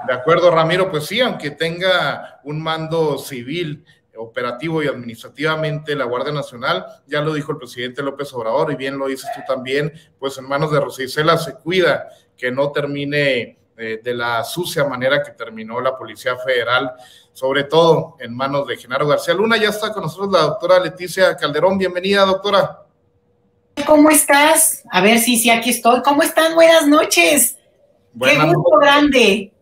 De acuerdo, Ramiro, pues sí, aunque tenga un mando civil, operativo y administrativamente la Guardia Nacional, ya lo dijo el presidente López Obrador y bien lo dices tú también, pues en manos de Rosa Isela se cuida que no termine de la sucia manera que terminó la Policía Federal, sobre todo en manos de Genaro García Luna. Ya está con nosotros la doctora Leticia Calderón. Bienvenida, doctora. ¿Cómo estás? A ver, sí, aquí estoy. ¿Cómo están? Buenas noches. ¡Qué gusto grande!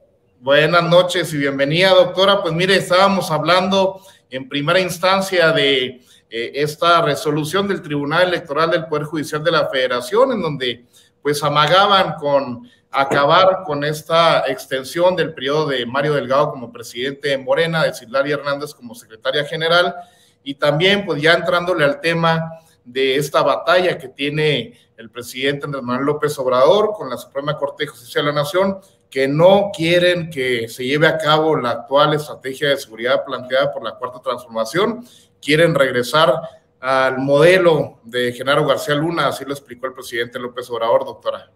Buenas noches y bienvenida, doctora. Pues mire, estábamos hablando en primera instancia de esta resolución del Tribunal Electoral del Poder Judicial de la Federación, en donde pues amagaban con acabar con esta extensión del periodo de Mario Delgado como presidente de Morena, de Citlali Hernández como secretaria general, y también pues ya entrándole al tema de esta batalla que tiene el presidente Andrés Manuel López Obrador con la Suprema Corte de Justicia de la Nación, que no quieren que se lleve a cabo la actual estrategia de seguridad planteada por la Cuarta Transformación, quieren regresar al modelo de Genaro García Luna, así lo explicó el presidente López Obrador, doctora.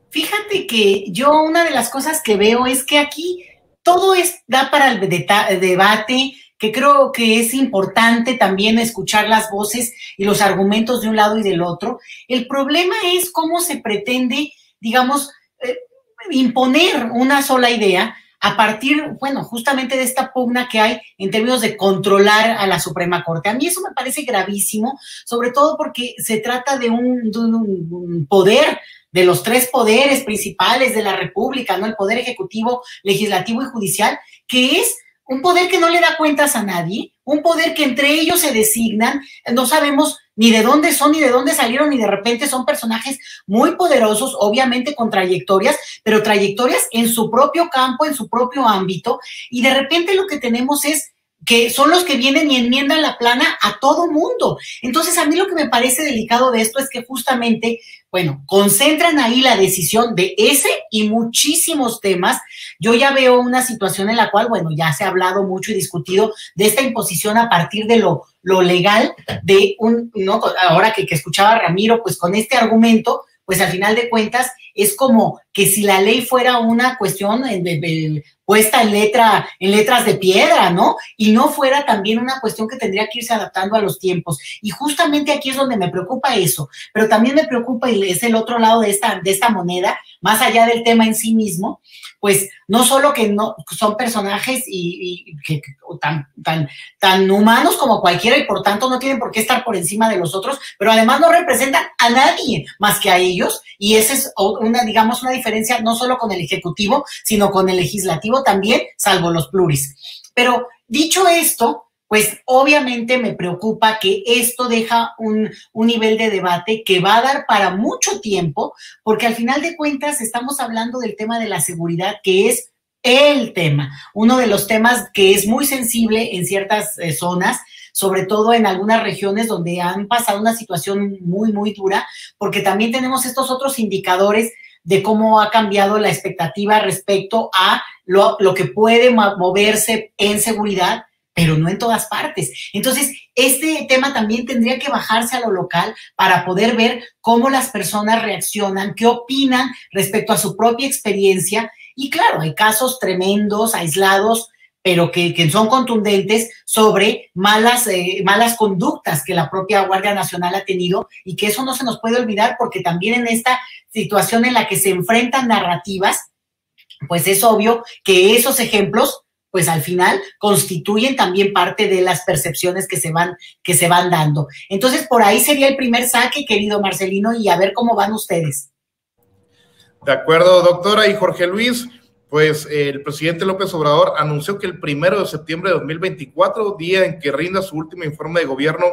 Fíjate que yo una de las cosas que veo es que aquí todo da para el debate, que creo que es importante también escuchar las voces y los argumentos de un lado y del otro. El problema es cómo se pretende, digamos, imponer una sola idea a partir, bueno, justamente de esta pugna que hay en términos de controlar a la Suprema Corte. A mí eso me parece gravísimo, sobre todo porque se trata de un poder, de los tres poderes principales de la República, ¿no? El poder ejecutivo, legislativo y judicial, que es un poder que no le da cuentas a nadie, un poder que entre ellos se designan, no sabemos ni de dónde son, ni de dónde salieron, ni de repente son personajes muy poderosos, obviamente con trayectorias, pero trayectorias en su propio campo, en su propio ámbito, y de repente lo que tenemos es que son los que vienen y enmiendan la plana a todo mundo. Entonces, a mí lo que me parece delicado de esto es que justamente, bueno, concentran ahí la decisión de ese y muchísimos temas. Yo ya veo una situación en la cual, bueno, ya se ha hablado mucho y discutido de esta imposición a partir de lo legal, de ¿no? Ahora que escuchaba a Ramiro, pues con este argumento, pues al final de cuentas es como que si la ley fuera una cuestión puesta en letras de piedra, ¿no? Y no fuera también una cuestión que tendría que irse adaptando a los tiempos. Y justamente aquí es donde me preocupa eso, pero también me preocupa, y es el otro lado de esta moneda, más allá del tema en sí mismo, pues no solo que no son personajes que tan humanos como cualquiera y por tanto no tienen por qué estar por encima de los otros, pero además no representan a nadie más que a ellos, y esa es una diferencia no solo con el Ejecutivo, sino con el Legislativo también, salvo los pluris. Pero dicho esto, pues obviamente me preocupa que esto deja un nivel de debate que va a dar para mucho tiempo, porque al final de cuentas estamos hablando del tema de la seguridad, que es el tema, uno de los temas que es muy sensible en ciertas zonas, sobre todo en algunas regiones donde han pasado una situación muy, muy dura, porque también tenemos estos otros indicadores de cómo ha cambiado la expectativa respecto a lo que puede moverse en seguridad, pero no en todas partes. Entonces, este tema también tendría que bajarse a lo local para poder ver cómo las personas reaccionan, qué opinan respecto a su propia experiencia. Y claro, hay casos tremendos, aislados, pero que son contundentes sobre malas conductas que la propia Guardia Nacional ha tenido, y que eso no se nos puede olvidar, porque también en esta situación en la que se enfrentan narrativas, pues es obvio que esos ejemplos, pues al final constituyen también parte de las percepciones que se van dando. Entonces, por ahí sería el primer saque, querido Marcelino, y a ver cómo van ustedes. De acuerdo, doctora. Y Jorge Luis, pues el presidente López Obrador anunció que el 1 de septiembre de 2024, día en que rinda su último informe de gobierno,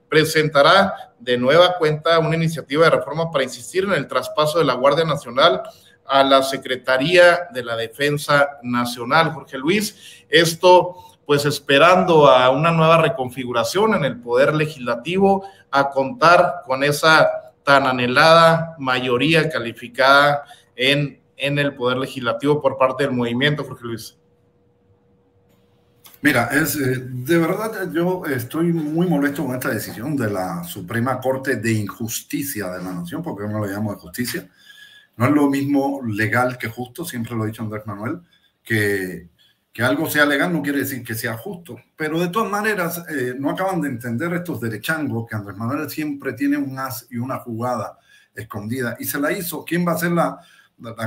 presentará de nueva cuenta una iniciativa de reforma para insistir en el traspaso de la Guardia Nacional a la Secretaría de la Defensa Nacional. Jorge Luis, esto pues esperando a una nueva reconfiguración en el Poder Legislativo, a contar con esa tan anhelada mayoría calificada en el Poder Legislativo por parte del movimiento, Jorge Luis. Mira, de verdad yo estoy muy molesto con esta decisión de la Suprema Corte de Injusticia de la Nación, porque yo no lo llamo de justicia. No es lo mismo legal que justo, siempre lo ha dicho Andrés Manuel. que algo sea legal no quiere decir que sea justo, pero de todas maneras no acaban de entender estos derechangos que Andrés Manuel siempre tiene un as y una jugada escondida, y se la hizo. ¿Quién va a ser la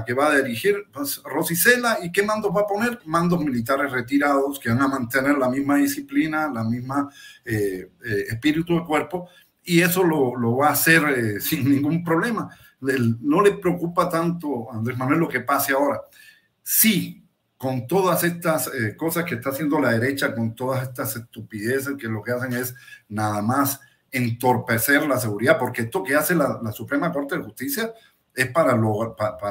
que va a dirigir? Pues Rosy Cela. ¿Y qué mandos va a poner? Mandos militares retirados que van a mantener la misma disciplina, la misma espíritu de cuerpo, y eso lo va a hacer sin ningún problema. No le preocupa tanto a Andrés Manuel lo que pase ahora. Sí, con todas estas cosas que está haciendo la derecha, con todas estas estupideces que lo que hacen es nada más entorpecer la seguridad, porque esto que hace la Suprema Corte de Justicia es para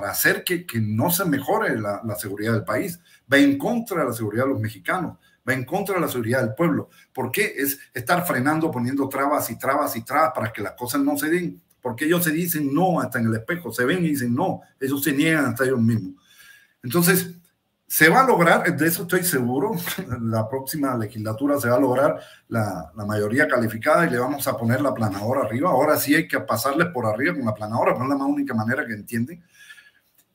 hacer que no se mejore la seguridad del país. Va en contra de la seguridad de los mexicanos, va en contra de la seguridad del pueblo. ¿Por qué? Es estar frenando, poniendo trabas y trabas y trabas para que las cosas no se den, porque ellos se dicen no hasta en el espejo, se ven y dicen no, ellos se niegan hasta ellos mismos. Entonces, se va a lograr, de eso estoy seguro, la próxima legislatura se va a lograr la mayoría calificada y le vamos a poner la planadora arriba. Ahora sí hay que pasarles por arriba con la planadora, no es la más única manera que entienden.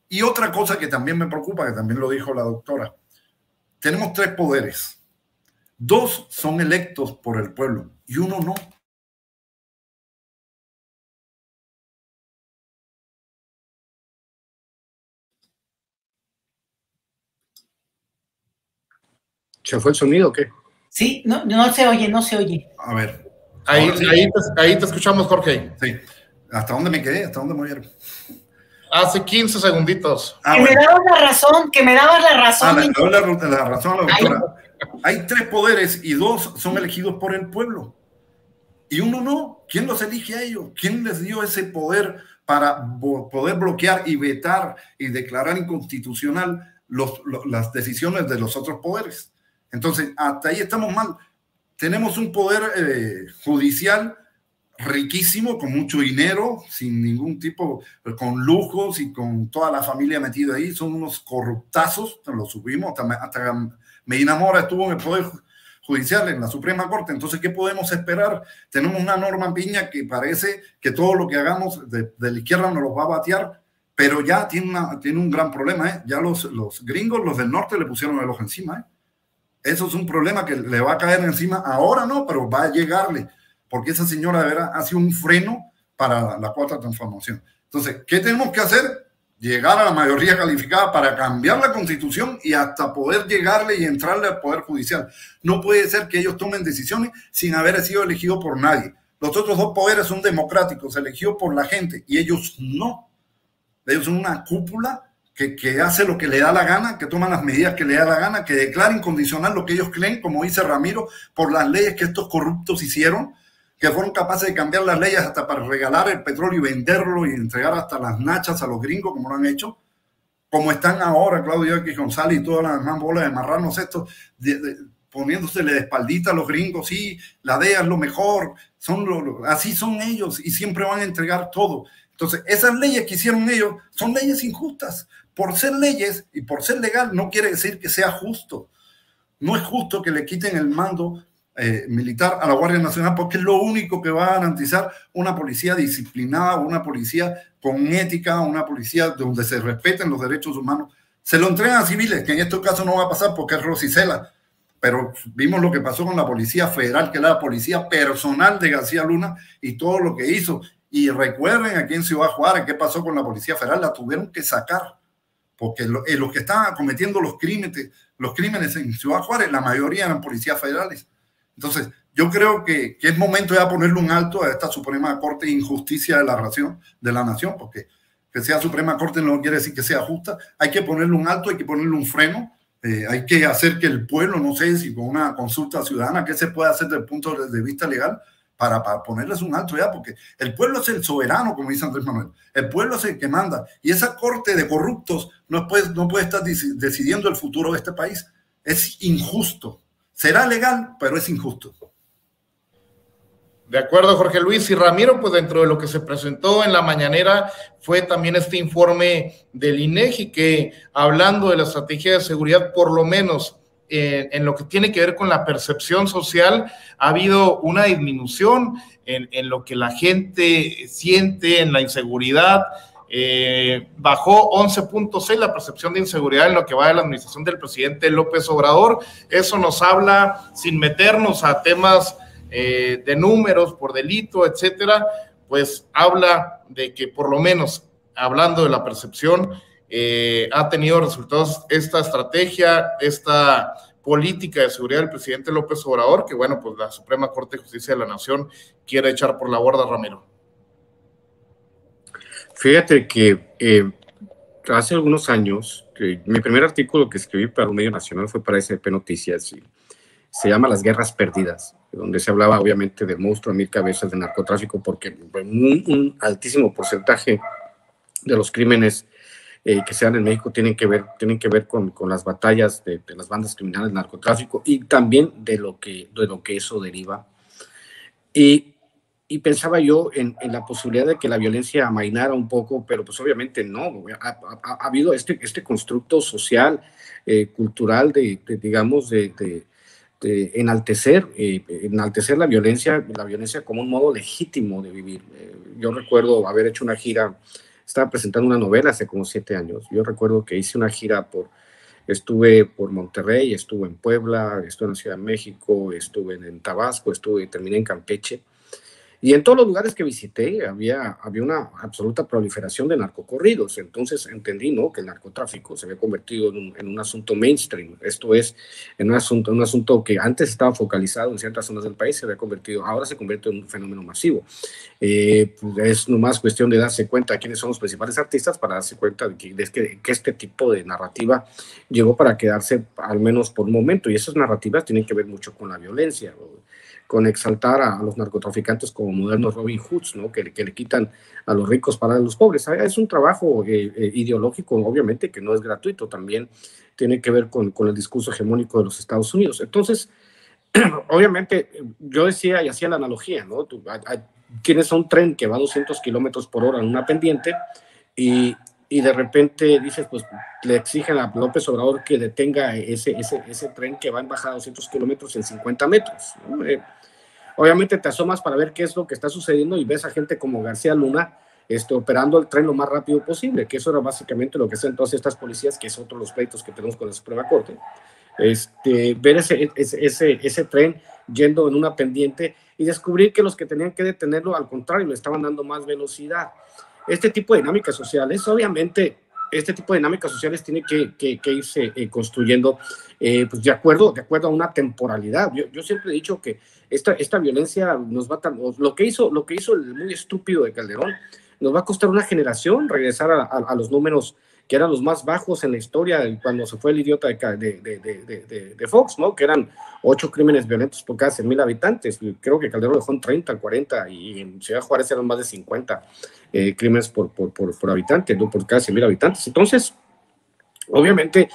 Y otra cosa que también me preocupa, que también lo dijo la doctora, tenemos 3 poderes. 2 son electos por el pueblo y 1 no. ¿Se fue el sonido o qué? Sí, no se oye, no se oye. A ver. Ahí te escuchamos, Jorge. Sí. ¿Hasta dónde me quedé? ¿Hasta dónde me oyeron? Hace 15 segunditos. Que me dabas la razón, que me dabas la razón. La razón a la doctora. Hay 3 poderes y 2 son elegidos por el pueblo. Y 1 no. ¿Quién los elige a ellos? ¿Quién les dio ese poder para poder bloquear y vetar y declarar inconstitucional las decisiones de los otros poderes? Entonces, hasta ahí estamos mal. Tenemos un poder judicial riquísimo, con mucho dinero, sin ningún tipo, con lujos y con toda la familia metida ahí. Son unos corruptazos, lo subimos, hasta Medina Mora estuvo en el Poder Judicial, en la Suprema Corte. Entonces, ¿qué podemos esperar? Tenemos una Norma Piña que parece que todo lo que hagamos de la izquierda nos lo va a batear, pero ya tiene un gran problema. Ya los gringos, los del norte, le pusieron el ojo encima. Eso es un problema que le va a caer encima. Ahora no, pero va a llegarle, porque esa señora de verdad ha sido un freno para la cuarta transformación. Entonces, ¿qué tenemos que hacer? Llegar a la mayoría calificada para cambiar la Constitución y hasta poder llegarle y entrarle al Poder Judicial. No puede ser que ellos tomen decisiones sin haber sido elegidos por nadie. Los otros 2 poderes son democráticos, elegidos por la gente, y ellos no. Ellos son una cúpula que hace lo que le da la gana, que toman las medidas que le da la gana, que declara incondicional lo que ellos creen, como dice Ramiro, por las leyes que estos corruptos hicieron, que fueron capaces de cambiar las leyes hasta para regalar el petróleo y venderlo y entregar hasta las nachas a los gringos, como lo han hecho, como están ahora Claudio X González y todas las demás bolas de marranos estos, poniéndosele de espaldita a los gringos. Sí, la DEA es lo mejor, así son ellos y siempre van a entregar todo. Entonces, esas leyes que hicieron ellos son leyes injustas. Por ser leyes y por ser legal no quiere decir que sea justo. No es justo que le quiten el mando militar a la Guardia Nacional, porque es lo único que va a garantizar una policía disciplinada, una policía con ética, una policía donde se respeten los derechos humanos. Se lo entregan a civiles, que en estos casos no va a pasar porque es Rosy Cela, pero vimos lo que pasó con la Policía Federal, que era la policía personal de García Luna, y todo lo que hizo. Y recuerden aquí en Ciudad Juárez qué pasó con la Policía Federal, la tuvieron que sacar, porque los que estaban cometiendo los crímenes en Ciudad Juárez, la mayoría eran policías federales. Entonces, yo creo que es momento ya ponerle un alto a esta Suprema Corte de Injusticia de la Nación, porque que sea Suprema Corte no quiere decir que sea justa. Hay que ponerle un alto, hay que ponerle un freno, hay que hacer que el pueblo, no sé si con una consulta ciudadana, qué se puede hacer desde el punto de vista legal para ponerles un alto ya, porque el pueblo es el soberano, como dice Andrés Manuel. El pueblo es el que manda, y esa corte de corruptos no puede estar decidiendo el futuro de este país. Es injusto. Será legal, pero es injusto. De acuerdo, Jorge Luis. Y Ramiro, pues dentro de lo que se presentó en la mañanera fue también este informe del INEGI, que hablando de la estrategia de seguridad, por lo menos en lo que tiene que ver con la percepción social, ha habido una disminución en lo que la gente siente, en la inseguridad, bajó 11.6 la percepción de inseguridad en lo que va de la administración del presidente López Obrador. Eso nos habla, sin meternos a temas de números por delito, etcétera, pues habla de que por lo menos, hablando de la percepción, ha tenido resultados esta estrategia, esta política de seguridad del presidente López Obrador, que bueno, pues la Suprema Corte de Justicia de la Nación quiere echar por la borda, Ramiro. Fíjate que hace algunos años, mi primer artículo que escribí para un medio nacional fue para SDP Noticias, y se llama Las Guerras Perdidas, donde se hablaba obviamente del monstruo a 1000 cabezas de narcotráfico, porque un altísimo porcentaje de los crímenes que se dan en México tienen que ver con las batallas de las bandas criminales del narcotráfico, y también de lo que eso deriva. Y pensaba yo en la posibilidad de que la violencia amainara un poco, pero pues obviamente no. Ha habido este constructo social, cultural, digamos, de enaltecer la violencia como un modo legítimo de vivir. Yo recuerdo haber hecho una gira, estaba presentando una novela hace como 7 años. Yo recuerdo que hice una gira estuve por Monterrey, estuve en Puebla, estuve en la Ciudad de México, estuve en Tabasco, terminé en Campeche. Y en todos los lugares que visité había una absoluta proliferación de narcocorridos. Entonces entendí, ¿no?, que el narcotráfico se había convertido en un asunto mainstream. Esto es, en un asunto que antes estaba focalizado en ciertas zonas del país, ahora se convierte en un fenómeno masivo. Es nomás cuestión de darse cuenta de quiénes son los principales artistas para darse cuenta de que este tipo de narrativa llegó para quedarse, al menos por un momento. Y esas narrativas tienen que ver mucho con la violencia, con exaltar a los narcotraficantes como modernos Robin Hoods, ¿no?, que le quitan a los ricos para a los pobres. Es un trabajo ideológico, obviamente, que no es gratuito, también tiene que ver con el discurso hegemónico de los Estados Unidos. Entonces, obviamente, yo decía y hacía la analogía, ¿no? Tienes un tren que va a 200 kilómetros por hora en una pendiente y de repente dices, pues le exigen a López Obrador que detenga ese tren que va en bajada a 200 kilómetros en 50 metros, ¿no? Obviamente te asomas para ver qué es lo que está sucediendo y ves a gente como García Luna operando el tren lo más rápido posible, que eso era básicamente lo que hacen todas estas policías, que es otro de los pleitos que tenemos con la Suprema Corte. Ver ese tren yendo en una pendiente y descubrir que los que tenían que detenerlo, al contrario, le estaban dando más velocidad. Este tipo de dinámicas sociales, obviamente, tiene que irse construyendo pues de acuerdo a una temporalidad. Yo siempre he dicho que esta violencia nos va a... Lo que hizo el muy estúpido de Calderón nos va a costar una generación regresar a los números que eran los más bajos en la historia cuando se fue el idiota de Fox, ¿no?, que eran 8 crímenes violentos por cada 100,000 habitantes. Creo que Calderón dejó en 30, 40, y en Ciudad Juárez eran más de 50 crímenes por habitante, ¿no?, por cada 100,000 habitantes. Entonces, obviamente,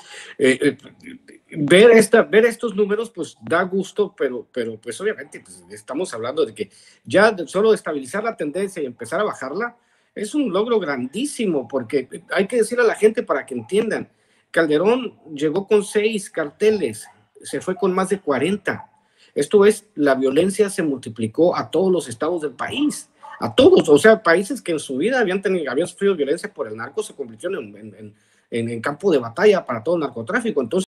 ver estos números pues da gusto, pero pues obviamente pues, estamos hablando de que ya solo de estabilizar la tendencia y empezar a bajarla es un logro grandísimo, porque hay que decirle a la gente para que entiendan, Calderón llegó con 6 carteles, se fue con más de 40. Esto es, la violencia se multiplicó a todos los estados del país, a todos, o sea, países que en su vida habían sufrido violencia por el narco se convirtieron en campo de batalla para todo el narcotráfico. Entonces,